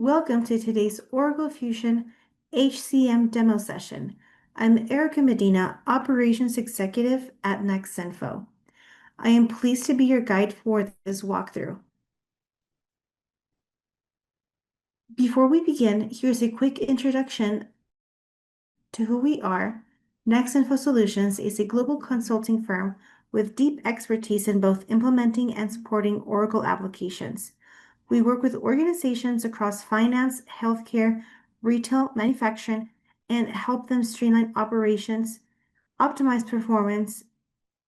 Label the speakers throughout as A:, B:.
A: Welcome to today's Oracle Fusion HCM demo session. I'm Erica Medina, Operations Executive at Nex Info. I am pleased to be your guide for this walkthrough. Before we begin, here's a quick introduction to who we are. NexInfo Solutions is a global consulting firm with deep expertise in both implementing and supporting Oracle applications. We work with organizations across finance, healthcare, retail, manufacturing, and help them streamline operations, optimize performance,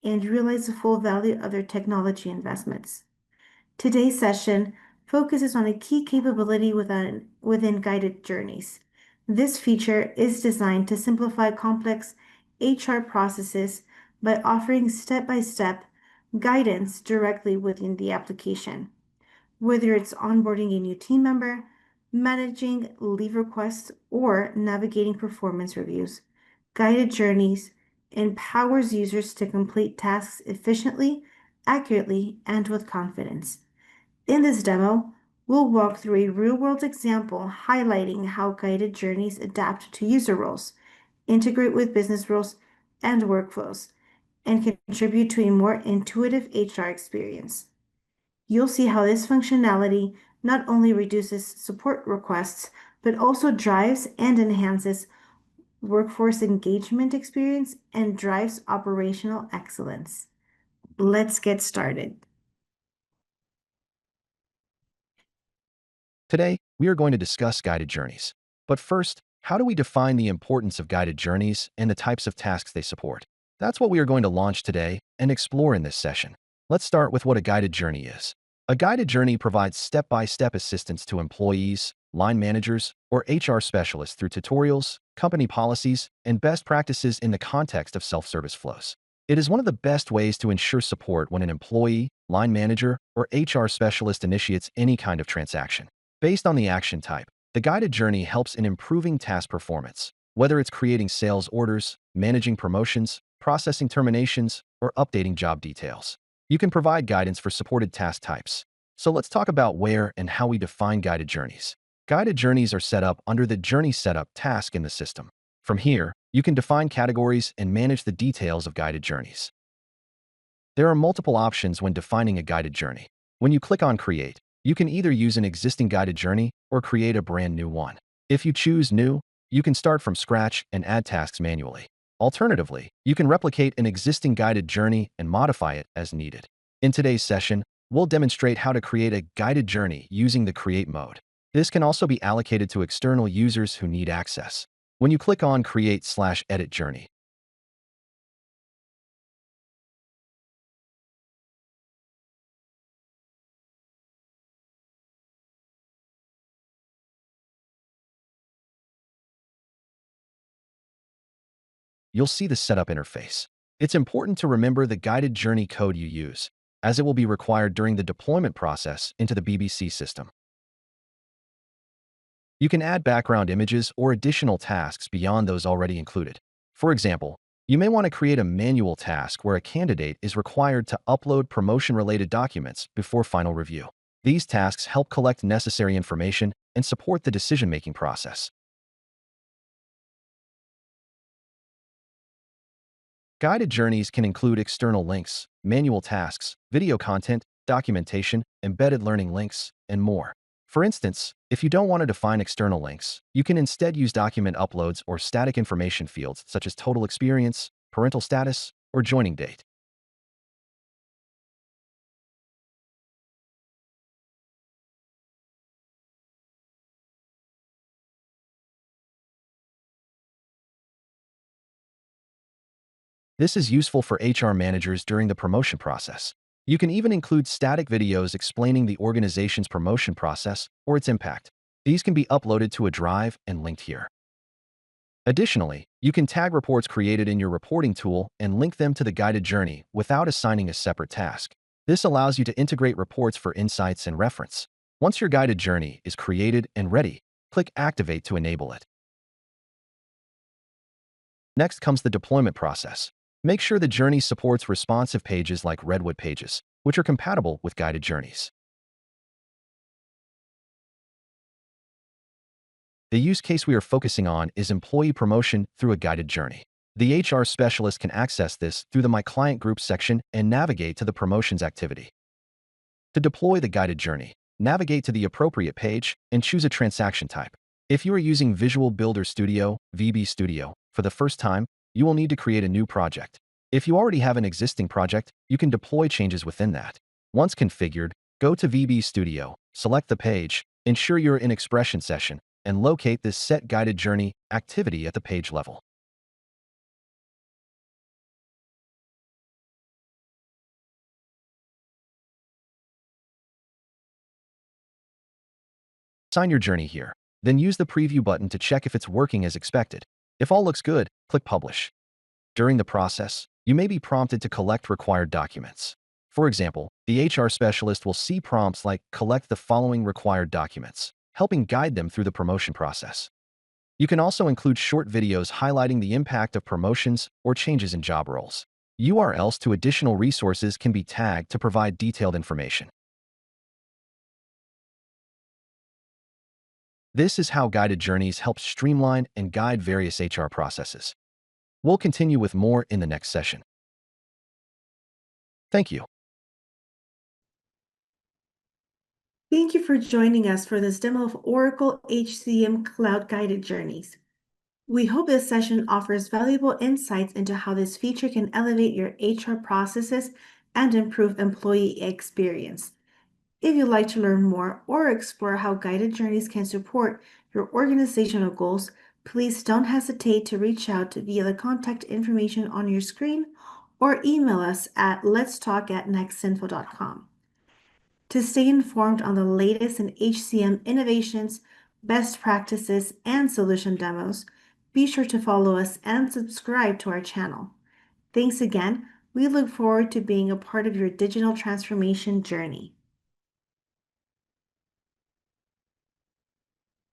A: and realize the full value of their technology investments. Today's session focuses on a key capability within guided journeys. This feature is designed to simplify complex HR processes by offering step-by-step guidance directly within the application. Whether it's onboarding a new team member, managing leave requests, or navigating performance reviews, Guided Journeys empowers users to complete tasks efficiently, accurately, and with confidence. In this demo, we'll walk through a real-world example highlighting how Guided Journeys adapt to user roles, integrate with business roles and workflows, and contribute to a more intuitive HR experience. You'll see how this functionality not only reduces support requests, but also drives and enhances workforce engagement experience and drives operational excellence. Let's get started.
B: Today, we are going to discuss guided journeys. But first, how do we define the importance of guided journeys and the types of tasks they support? That's what we are going to launch today and explore in this session. Let's start with what a guided journey is. A guided journey provides step-by-step assistance to employees, line managers, or HR specialists through tutorials, company policies, and best practices in the context of self-service flows. It is one of the best ways to ensure support when an employee, line manager, or HR specialist initiates any kind of transaction. Based on the action type, the guided journey helps in improving task performance, whether it's creating sales orders, managing promotions, processing terminations, or updating job details. You can provide guidance for supported task types. So let's talk about where and how we define guided journeys. Guided journeys are set up under the Journey Setup task in the system. From here, you can define categories and manage the details of guided journeys. There are multiple options when defining a guided journey. When you click on Create, you can either use an existing guided journey or create a brand new one. If you choose New, you can start from scratch and add tasks manually. Alternatively, you can replicate an existing guided journey and modify it as needed. In today's session, we'll demonstrate how to create a guided journey using the Create mode. This can also be allocated to external users who need access. When you click on Create/Edit Journey, you'll see the setup interface. It's important to remember the guided journey code you use, as it will be required during the deployment process into the BBC system. You can add background images or additional tasks beyond those already included. For example, you may want to create a manual task where a candidate is required to upload promotion-related documents before final review. These tasks help collect necessary information and support the decision-making process. Guided journeys can include external links, manual tasks, video content, documentation, embedded learning links, and more. For instance, if you don't want to define external links, you can instead use document uploads or static information fields such as total experience, parental status, or joining date. This is useful for HR managers during the promotion process. You can even include static videos explaining the organization's promotion process or its impact. These can be uploaded to a drive and linked here. Additionally, you can tag reports created in your reporting tool and link them to the guided journey without assigning a separate task. This allows you to integrate reports for insights and reference. Once your guided journey is created and ready, click Activate to enable it. Next comes the deployment process. Make sure the journey supports responsive pages like Redwood pages, which are compatible with guided journeys. The use case we are focusing on is employee promotion through a guided journey. The HR specialist can access this through the My Client Group section and navigate to the promotions activity. To deploy the guided journey, navigate to the appropriate page and choose a transaction type. If you are using Visual Builder Studio, VB Studio, for the first time, you will need to create a new project. If you already have an existing project, you can deploy changes within that. Once configured, go to VB Studio, select the page, ensure you're in Expression session, and locate this Set Guided Journey activity at the page level. Assign your journey here. Then use the preview button to check if it's working as expected. If all looks good, click Publish. During the process, you may be prompted to collect required documents. For example, the HR specialist will see prompts like collect the following required documents, helping guide them through the promotion process. You can also include short videos highlighting the impact of promotions or changes in job roles. URLs to additional resources can be tagged to provide detailed information. This is how guided journeys help streamline and guide various HR processes. We'll continue with more in the next session. Thank you.
A: Thank you for joining us for this demo of Oracle HCM Cloud Guided Journeys. We hope this session offers valuable insights into how this feature can elevate your HR processes and improve employee experience. If you'd like to learn more or explore how guided journeys can support your organizational goals, please don't hesitate to reach out via the contact information on your screen or email us at letstalk@nexinfo.com. To stay informed on the latest in HCM innovations, best practices, and solution demos, be sure to follow us and subscribe to our channel. Thanks again. We look forward to being a part of your digital transformation journey.